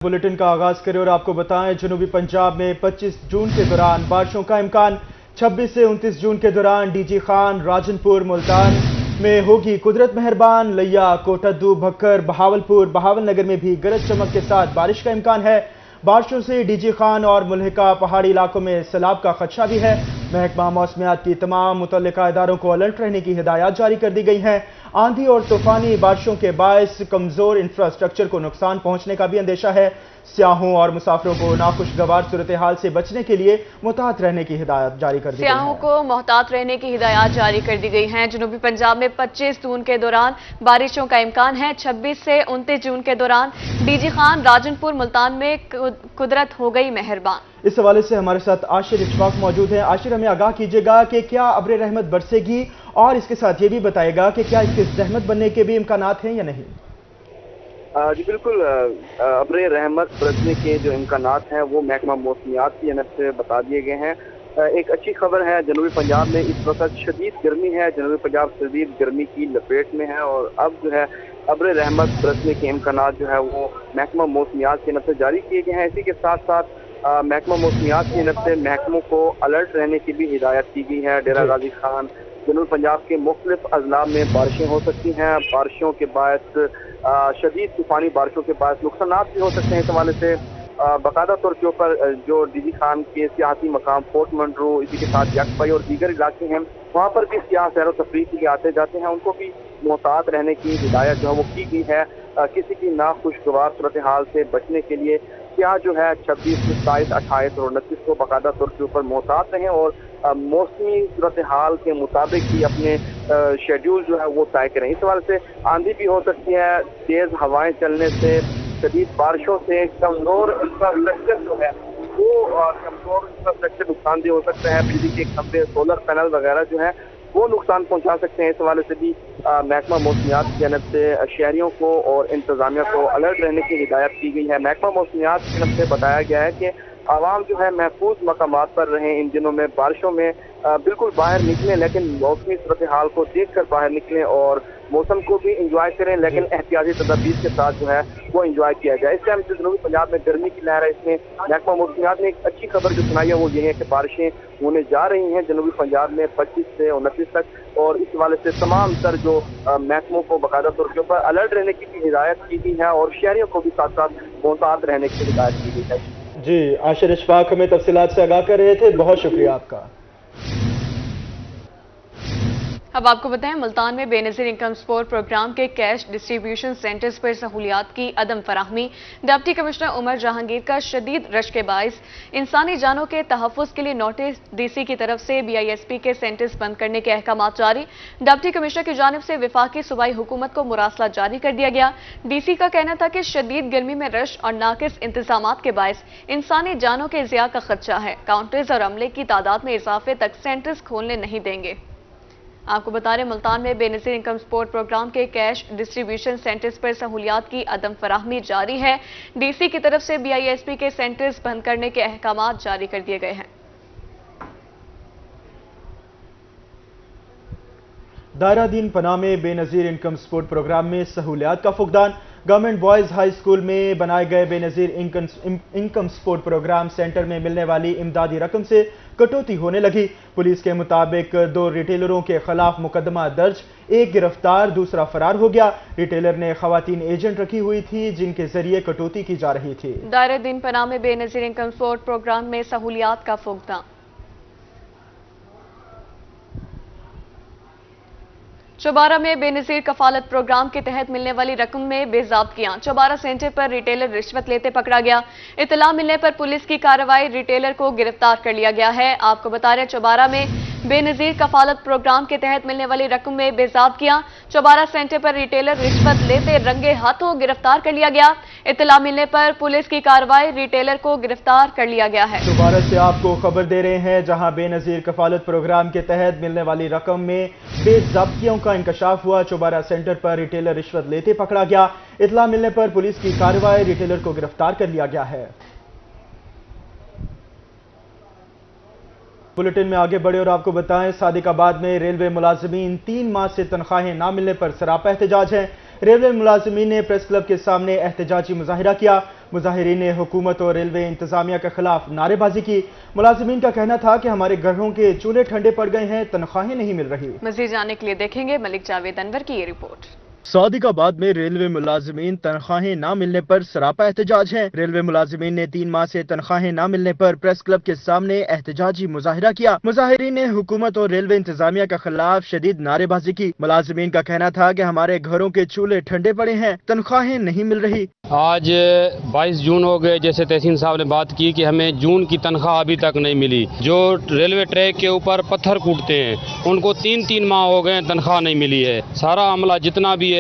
Bulletin का आगाज करें और आपको बताएं जनूबी पंजाब में 25 जून के दौरान बारिशों का इम्कान। 26 से 29 जून के दौरान डीजी खान, राजनपुर, मुल्तान में होगी कुदरत मेहरबान। लिया, कोटद्दू, भक्कर, बहावलपुर, बहावलनगर में भी गरज चमक के साथ बारिश का इम्कान है। बारिशों से डीजी खान और मुल्हिका पहाड़ी इलाकों में सैलाब का खदशा भी है। महकमा मौसमियात की तमाम मुतल्लिका इदारों को अलर्ट रहने की हिदायत जारी कर दी गई हैं। आंधी और तूफानी बारिशों के बायस कमजोर इंफ्रास्ट्रक्चर को नुकसान पहुंचने का भी अंदेशा है। सियाहों और मुसाफिरों को नाखुशगवार सूरत हाल से बचने के लिए मुहतात रहने की हिदायत जारी कर दी गई है। सियाहों को मुहतात रहने की हिदायत जारी कर दी गई है। जनूबी पंजाब में 25 जून के दौरान बारिशों का इम्कान है। 26 से 29 जून के दौरान डीजी खान, राजनपुर, मुल्तान में कुदरत हो गई मेहरबान। इस हवाले से हमारे साथ आशिर इशफाक मौजूद हैं। आशिर, हमें आगाह कीजिएगा कि क्या अब्र रहमत बरसेगी और इसके साथ ये भी बताएगा कि क्या इसके जहमत बनने के भी इम्कानात हैं या नहीं? जी बिल्कुल, अब्र रहमत बरसने के जो इम्कानात हैं वो महकमा मौसमियात की जानब से बता दिए गए हैं। एक अच्छी खबर है, जनूबी पंजाब में इस वक्त शदीद गर्मी है। जनूबी पंजाब शदीद गर्मी की लपेट में है और अब जो है अब्र रहमत बरसने के इम्कानात जो है वो महकमा मौसमियात की जानब से जारी किए गए हैं। इसी के साथ साथ महकमा मौसमियात की जानब से महकमों को अलर्ट रहने की भी हिदायत की गई है। डेरा गाजी खान, जनूबी पंजाब के मुख्तलिफ अजला में बारिशें हो सकती हैं। बारिशों के बायस शदीद तूफानी बारिशों के बायस नुकसान भी हो सकते हैं। इस हवाले से बाकायदा तौर के ऊपर जो डीजी खान के सियासी मकाम फोर्ट मंड्रो, इसी के साथ यकपाई और दीगर इलाके हैं, वहाँ पर भी सियाह सैर व तफरीह के लिए आते जाते हैं, उनको भी मुहतात रहने की हिदायत जो है वो की गई है। किसी की नाखुशगवार सूरत हाल से बचने के लिए क्या जो है 26, 27, 28 और 29 को बाकायदा तौर के ऊपर मुहतात रहें और मौसमी सूरत हाल के मुताबिक ही अपने शेड्यूल जो है वो तय करें। इस हवाले से आंधी भी हो सकती है, तेज हवाएं चलने से, शदीद बारिशों से कमजोर इंफ्रास्ट्रक्चर जो है वो कमजोर इंफ्रास्ट्रक्चर नुकसानदेह हो सकता है। बिजली के खंभे, सोलर पैनल वगैरह जो है वो नुकसान पहुंचा सकते हैं। इस हवाले से भी महकमा मौसमियात की जानब से शहरियों को और इंतजामिया को अलर्ट रहने की हिदायत की गई है। महकमा मौसमियात की जानब से बताया गया है कि आवाम जो है महफूज मकामात पर रहें। इन दिनों में बारिशों में बिल्कुल बाहर निकलें, लेकिन मौसमी सूरत हाल को देख कर बाहर निकलें और मौसम को भी इंजॉय करें, लेकिन एहतियाती तदाबीर के साथ जो है वो इंजॉय किया जाए। इस टाइम जनूबी पंजाब में गर्मी की लहर है, इसमें महकमा मौसमियात ने एक अच्छी खबर जो सुनाई है वो ये है कि बारिशें होने जा रही हैं जनूबी पंजाब में 25 से 29 तक। और इस हवाले से तमाम तर जो महकमों को बाकायदा तौर के ऊपर अलर्ट रहने की भी हिदायत की गई है और शहरियों को भी साथ साथ मुहतात रहने की हिदायत की गई है। जी, आशिर इशफाक हमें तफसीलात से आगाह कर रहे थे, बहुत शुक्रिया आपका। अब आपको बताएं, मुल्तान में बेनज़ीर इनकम सपोर्ट प्रोग्राम के कैश डिस्ट्रीब्यूशन सेंटर्स पर सहूलियात की अदम फराहमी। डिप्टी कमिश्नर उमर जहांगीर का शदीद रश के बायस इंसानी जानों के तहफ़्फ़ुज़ के लिए नोटिस। डीसी की तरफ से BISP के सेंटर्स बंद करने के अहकाम जारी। डिप्टी कमिश्नर की जानिब से वफाकी सूबाई हुकूमत को मुरासला जारी कर दिया गया। डीसी का कहना था कि शदीद गर्मी में रश और नाकिस इंतजामात के बायस इंसानी जानों के ज़िया का खदशा है। काउंटर्स और अमले की तादाद में इजाफे तक सेंटर्स खोलने नहीं देंगे। आपको बता रहे, मुल्तान में बेनज़ीर इनकम सपोर्ट प्रोग्राम के कैश डिस्ट्रीब्यूशन सेंटर्स पर सहूलियात की अदम फराहमी जारी है। डीसी की तरफ से BISP के सेंटर्स बंद करने के अहकाम जारी कर दिए गए हैं। दायरा दीन पनाह में बेनज़ीर इनकम सपोर्ट प्रोग्राम में सहूलियात का फुकदान। गवर्नमेंट बॉयज़ हाई स्कूल में बनाए गए Benazir income support programme centre में मिलने वाली इमदादी रकम से कटौती होने लगी। पुलिस के मुताबिक 2 रिटेलरों के खिलाफ मुकदमा दर्ज, एक गिरफ्तार, दूसरा फरार हो गया। रिटेलर ने खवातीन एजेंट रखी हुई थी जिनके जरिए कटौती की जा रही थी। दायरा दीन पनाह में बेनज़ीर इनकम सपोर्ट प्रोग्राम में सहूलियात का फुकदान। चौबारा में बेनज़ीर कफालत प्रोग्राम के तहत मिलने वाली रकम में बेज़ाब्तियां। चौबारा सेंटर पर रिटेलर रिश्वत लेते पकड़ा गया। इत्तला मिलने पर पुलिस की कार्रवाई, रिटेलर को गिरफ्तार कर लिया गया है। आपको बता रहे, चौबारा में बेनज़ीर कफालत प्रोग्राम के तहत मिलने वाली रकम में बेज़ाब्तियां। चौबारा सेंटर पर रिटेलर रिश्वत लेते रंगे हाथों गिरफ्तार कर लिया गया। इत्तला मिलने पर पुलिस की कार्रवाई, रिटेलर को गिरफ्तार कर लिया गया है। चौबारा से आपको खबर दे रहे हैं, जहां बेनज़ीर कफालत प्रोग्राम के तहत मिलने वाली रकम में बेज़ाब्तियों का इंकशाफ हुआ। चौबारा सेंटर पर रिटेलर रिश्वत लेते पकड़ा गया। इत्तला मिलने पर पुलिस की कार्रवाई, रिटेलर को गिरफ्तार कर लिया गया है। बुलेटिन में आगे बढ़े और आपको बताएं, सादिकाबाद में रेलवे मुलाजिमीन 3 माह से तनख्वाहें ना मिलने पर सरापा एहतजाज है। रेलवे मुलाजिमीन ने प्रेस क्लब के सामने एहतजाजी मुजाहिरा किया। मुजाहिरीन ने हुकूमत और रेलवे इंतजामिया के खिलाफ नारेबाजी की। मुलाजिमीन का कहना था कि हमारे घरों के चूल्हे ठंडे पड़ गए हैं, तनख्वाहें नहीं मिल रही। मजीद जानने के लिए देखेंगे मलिक जावेद अनवर की ये रिपोर्ट। सादिकाबाद में रेलवे मुलाजिमीन तनख्वाहें ना मिलने पर सरापा एहतजाज है। रेलवे मुलाजिमीन ने 3 माह से तनख्वाहें ना मिलने पर प्रेस क्लब के सामने एहतजाजी मुजाहिरा किया। मुजाहिरीन ने हुकूमत और रेलवे इंतजामिया के खिलाफ शदीद नारेबाजी की। मुलाजिमीन का कहना था कि हमारे घरों के चूल्हे ठंडे पड़े हैं, तनख्वाहें नहीं मिल रही। आज 22 जून हो गए, जैसे तहसीन साहब ने बात की कि हमें जून की तनख्वाह अभी तक नहीं मिली। जो रेलवे ट्रैक के ऊपर पत्थर कूटते हैं उनको 3-3 माह हो गए, तनख्वाह नहीं मिली है। सारा अमला जितना भी है,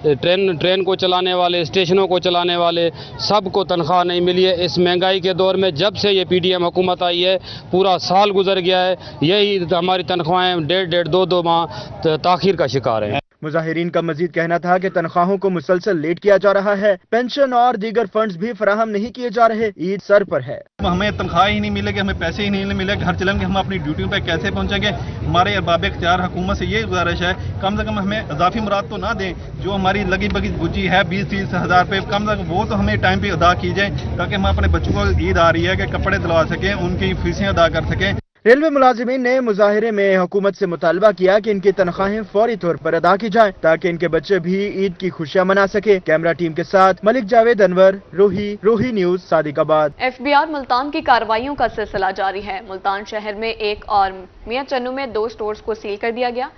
ट्रेन को चलाने वाले, स्टेशनों को चलाने वाले, सबको तनख्वाह नहीं मिली है। इस महंगाई के दौर में जब से ये पीडीएम हुकूमत आई है पूरा साल गुजर गया है, यही हमारी तनख्वाहें 1.5 2 माह ताखीर का शिकार है। मुजाहिरीन का मजीद कहना था कि तनख्वाहों को मुसलसल लेट किया जा रहा है, पेंशन और दीगर फंड्स भी फराहम नहीं किए जा रहे। ईद सर पर है, हमें तनख्वाह ही नहीं मिलेगी, हमें पैसे ही नहीं मिलेंगे, घर चलेंगे, हम अपनी ड्यूटियों पे कैसे पहुंचेंगे। हमारे अरबाब इख्तियार हुकूमत से ये गुजारिश है, कम से कम हमें इजाफी मुराद तो ना दें। जो हमारी लगी बगी बुझी है 20-30 हज़ार रुपये, कम से कम वो तो हमें टाइम पे अदा की जाए, ताकि हम अपने बच्चों को ईद आ रही है कि कपड़े दिलवा सकें, उनकी फीसें अदा कर सकें। रेलवे मुलाजिमीन ने मुजाहिरे में हुकूमत से मुतालबा किया कि इनकी तनख्वाहें फौरी तौर पर अदा की जाएं, ताकि इनके बच्चे भी ईद की खुशियां मना सके। कैमरा टीम के साथ मलिक जावेद अनवर, रोही न्यूज, सादिकाबाद। एफबीआर मुल्तान की कार्रवाइयों का सिलसिला जारी है। मुल्तान शहर में एक और मियां चन्नू में 2 स्टोर्स को सील कर दिया गया।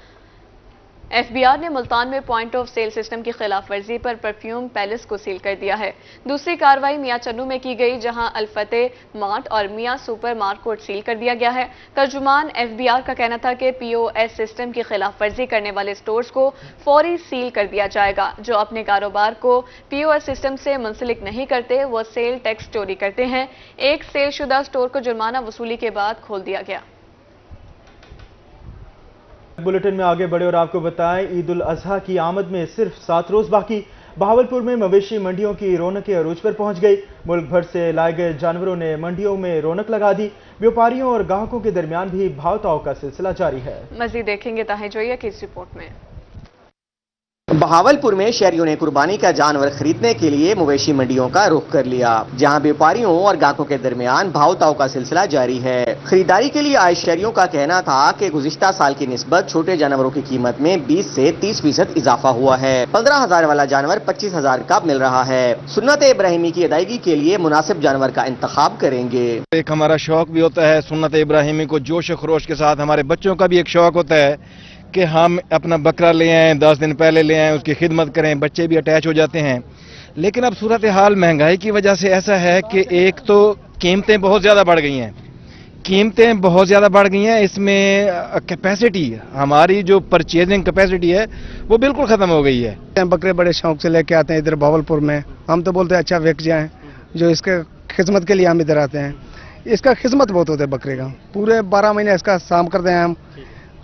एफबीआर ने मुल्तान में पॉइंट ऑफ सेल सिस्टम की खिलाफ वर्जी पर परफ्यूम पैलेस को सील कर दिया है। दूसरी कार्रवाई मियां चन्नू में की गई, जहां अल-फतेह मार्ट और मियां सुपर मार्केट सील कर दिया गया है। तर्जुमान एफबीआर का कहना था कि पीओएस सिस्टम की खिलाफ वर्जी करने वाले स्टोर्स को फौरी सील कर दिया जाएगा। जो अपने कारोबार को पीओएस सिस्टम से मुंसलिक नहीं करते वो सेल टैक्स चोरी करते हैं। एक सेल शुदा स्टोर को जुर्माना वसूली के बाद खोल दिया गया। बुलेटिन में आगे बढ़े और आपको बताएं, ईद उल अजहा की आमद में सिर्फ 7 रोज बाकी। बहावलपुर में मवेशी मंडियों की रौनकें अरूज पर पहुंच गई। मुल्क भर से लाए गए जानवरों ने मंडियों में रौनक लगा दी। व्यापारियों और ग्राहकों के दरमियान भी भाव ताव का सिलसिला जारी है। मजीद देखेंगे ताहे जोइया की इस रिपोर्ट में। बहावलपुर में शहरियों ने कुर्बानी का जानवर खरीदने के लिए मवेशी मंडियों का रुख कर लिया, जहां व्यापारियों और ग्राहकों के दरमियान भाव ताव का सिलसिला जारी है। खरीदारी के लिए आए शहरियों का कहना था कि गुज़िश्ता साल की निस्बत छोटे जानवरों की कीमत में 20 से 30% इजाफा हुआ है। 15,000 वाला जानवर 25,000 का मिल रहा है। सुन्नत इब्राहिमी की अदायगी के लिए मुनासिब जानवर का इंतखाब करेंगे। एक हमारा शौक भी होता है सुन्नत इब्राहिमी को जोश खरोश के साथ, हमारे बच्चों का भी एक शौक होता है कि हम अपना बकरा ले आएँ, 10 दिन पहले ले आएँ, उसकी खिदमत करें, बच्चे भी अटैच हो जाते हैं। लेकिन अब सूरत हाल महंगाई की वजह से ऐसा है कि एक तो कीमतें बहुत ज़्यादा बढ़ गई हैं, इसमें कैपेसिटी, हमारी जो परचेजिंग कैपेसिटी है वो बिल्कुल ख़त्म हो गई है। बकरे बड़े शौक से लेके आते हैं इधर बहावलपुर में, हम तो बोलते हैं अच्छा बिक जाएं, जो इसके खिदमत के लिए हम इधर आते हैं। इसका खिदमत बहुत होता है बकरे का, पूरे 12 महीने इसका शाम करते हैं हम।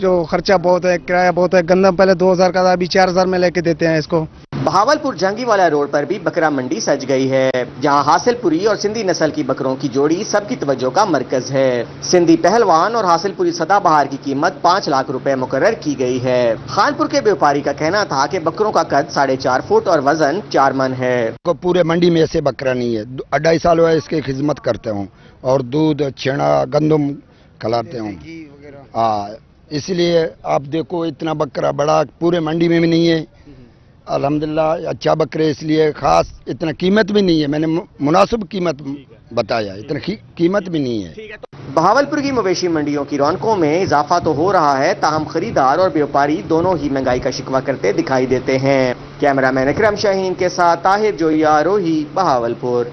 जो खर्चा बहुत है, किराया बहुत है, गंदम पहले 2,000 का था, अभी 4,000 में लेके देते हैं इसको। बहावलपुर जंगीवाला रोड पर भी बकरा मंडी सज गई है, जहां हासिलपुरी और सिंधी नस्ल की बकरों की जोड़ी सबकी तवज्जो का मरकज है। सिंधी पहलवान और हासिलपुरी सदाबहार की कीमत 5 लाख रुपए मुकर्रर की गई है। खानपुर के व्यापारी का कहना था कि बकरों का कद 4.5 फुट और वजन 4 मन है। पूरे मंडी में ऐसे बकरा नहीं है, 2.5 साल हुआ इसकी खिदमत करते हूँ और दूध, छेना, गंदम खिलाते हूँ। इसलिए आप देखो इतना बकरा बड़ा पूरे मंडी में भी नहीं है। अल्हम्दुलिल्लाह अच्छा बकरे, इसलिए खास इतना कीमत भी नहीं है, मैंने मुनासिब कीमत बताया, इतना कीमत भी नहीं है। बहावलपुर की मवेशी मंडियों की रौनकों में इजाफा तो हो रहा है, ताहम खरीदार और व्यापारी दोनों ही महंगाई का शिकवा करते दिखाई देते हैं। कैमरामैन अकरम शाहीन के साथ ताहिर जोइया, रोही, बहावलपुर।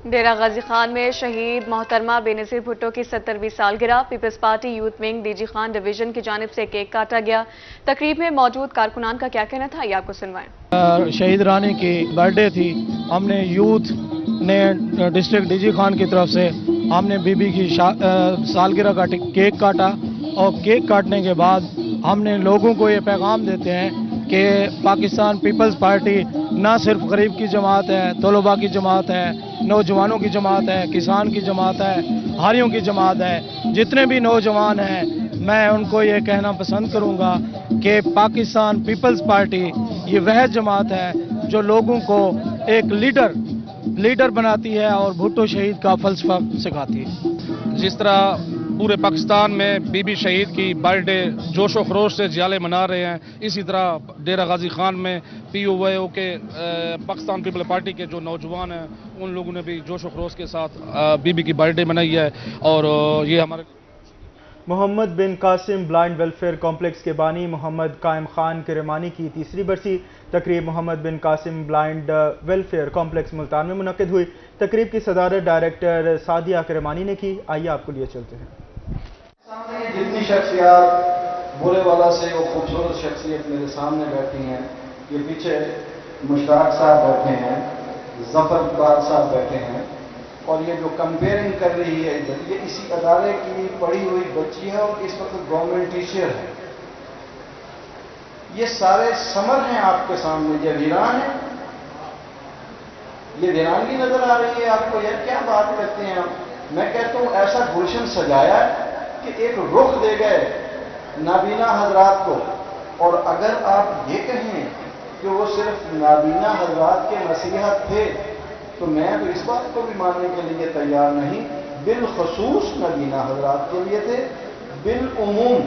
डेरा गाजी खान में शहीद मोहतरमा बेनज़ीर भुट्टो की 70वीं सालगिरह। Peoples Party youth wing DG Khan division की जानिब से केक काटा गया। तकरीब में मौजूद कारकुनान का क्या कहना था, ये आपको सुनवाएं। शहीद रानी की बर्थडे थी, हमने यूथ ने डिस्ट्रिक्ट डीजी खान की तरफ से हमने बीबी की सालगिरह का केक काटा और केक काटने के बाद हमने लोगों को ये पैगाम देते हैं कि पाकिस्तान पीपल्स पार्टी ना सिर्फ गरीब की जमात है, तलबा की जमात है, नौजवानों की जमात है, किसान की जमात है, हारियों की जमात है। जितने भी नौजवान हैं मैं उनको ये कहना पसंद करूंगा कि पाकिस्तान पीपल्स पार्टी یہ وہ جماعت ہے جو لوگوں کو ایک لیڈر بناتی ہے اور بھٹو شہید کا فلسفہ سکھاتی ہے۔ جس طرح پورے پاکستان میں بی بی شہید کی برتھ ڈے جوش و خروش سے جیالے منا رہے ہیں، اسی طرح ڈیرہ غازی خان میں پی او وے او کے پاکستان پیپل پارٹی کے جو نوجوان ہیں ان لوگوں نے بھی جوش و خروش کے ساتھ بی بی کی برتھ ڈے منائی ہے۔ اور یہ ہمارے محمد bin Qasim blind welfare complex کے بانی محمد قائم خان کرمانی کی تیسری برسی تقریب Muhammad bin Qasim blind welfare complex Multan میں منعقد ہوئی۔ تقریب کی صدارت ڈائریکٹر سعدیہ کرمانی نے کی۔ آئیے آپ کو لیے چلتے ہیں۔ سامنے جتنی شخصیات بولے والا سے وہ خوبصورت شخصیت میرے سامنے بیٹھی ہیں، یہ پیچھے مشتاق صاحب بیٹھے ہیں، ظفر اقبال صاحب بیٹھے ہیں، اور یہ جو کمپیئرنگ کر رہی ہے یہ اسی ادارے کی پڑھی ہوئی بچی ہے اور اس وقت گورنمنٹ ٹیچر ہے۔ یہ سارے سمر ہیں آپ کے سامنے، یہ ویران ہے، یہ ویرانگی نظر آ رہی ہے آپ کو۔ یار کیا بات کرتے ہیں آپ؟ میں کہتا ہوں ایسا گلشن سجایا کہ ایک رخ دے گئے نابینا حضرات کو، اور اگر آپ یہ کہیں کہ وہ صرف نابینا حضرات کے نصیحت تھے تو میں تو اس بات کو بھی ماننے کے لیے تیار نہیں، بالخصوص نابینا حضرات کے لیے تھے۔ بالعموم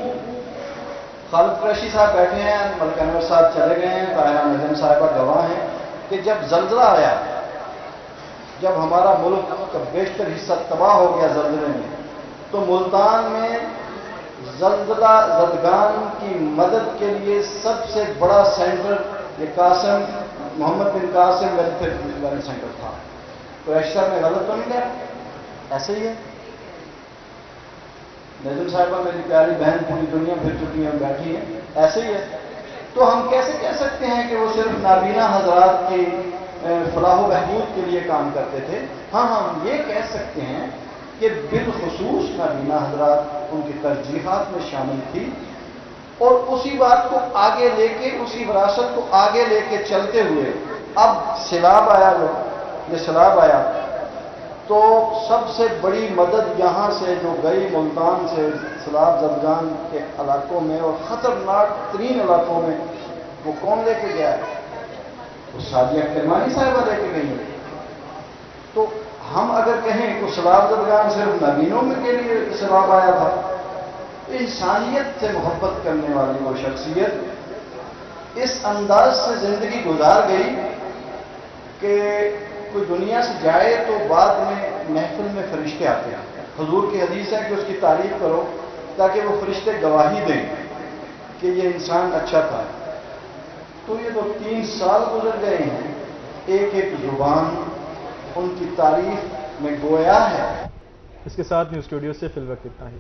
خالد قریشی صاحب بیٹھے ہیں، ملک انور صاحب چلے گئے ہیں، طاہرہ نجم صاحبہ گواہ ہیں کہ جب زلزلہ آیا، جب ہمارا ملک کا بیشتر حصہ تباہ ہو گیا زلزلے میں، تو ملتان میں زلزلہ زدگان کی مدد کے لیے سب سے بڑا سینٹر یہ محمد بن قاسم ویلفیئر سینٹر تھا۔ تو ایشتر میں غلط تو نہیں کیا؟ ایسے ہی ہے۔ نجم صاحبہ میری پیاری بہن پوری دنیا پھر چکی ہیں، بیٹھی ہیں، ایسے ہی ہے۔ تو ہم کیسے کہہ سکتے ہیں کہ وہ صرف نابینا حضرات کی فلاح و بہبود کے لیے کام کرتے تھے؟ ہاں ہم یہ کہہ سکتے ہیں کہ بالخصوص نابینا حضرات ان کی ترجیحات میں شامل تھی، اور اسی بات کو آگے لے کے، اسی وراثت کو آگے لے کے چلتے ہوئے اب سیلاب آیا، یہ سیلاب آیا تو سب سے بڑی مدد یہاں سے جو گئی ملتان سے سیلاب زدگان کے علاقوں میں اور خطرناک ترین علاقوں میں، وہ کون لے کے گیا ہے؟ وہ سعدیہ کرمانی صاحبہ لے کے گئی ہے۔ تو ہم اگر کہیں کہ سیلاب زدگان صرف نابینوں میں کے لیے سیلاب آیا تھا، انسانیت سے محبت کرنے والی وہ شخصیت اس انداز سے زندگی گزار گئی کہ کوئی دنیا سے جائے تو بعد میں محفل میں فرشتے آتے ہیں۔ حضور کی حدیث ہے کہ اس کی تعریف کرو تاکہ وہ فرشتے گواہی دیں کہ یہ انسان اچھا تھا۔ تو یہ جو 3 سال گزر گئے ہیں، ایک ایک زبان ان کی تعریف میں گویا ہے۔ اس کے ساتھ نیوز اسٹوڈیو سے فی الوقت اتنا ہی۔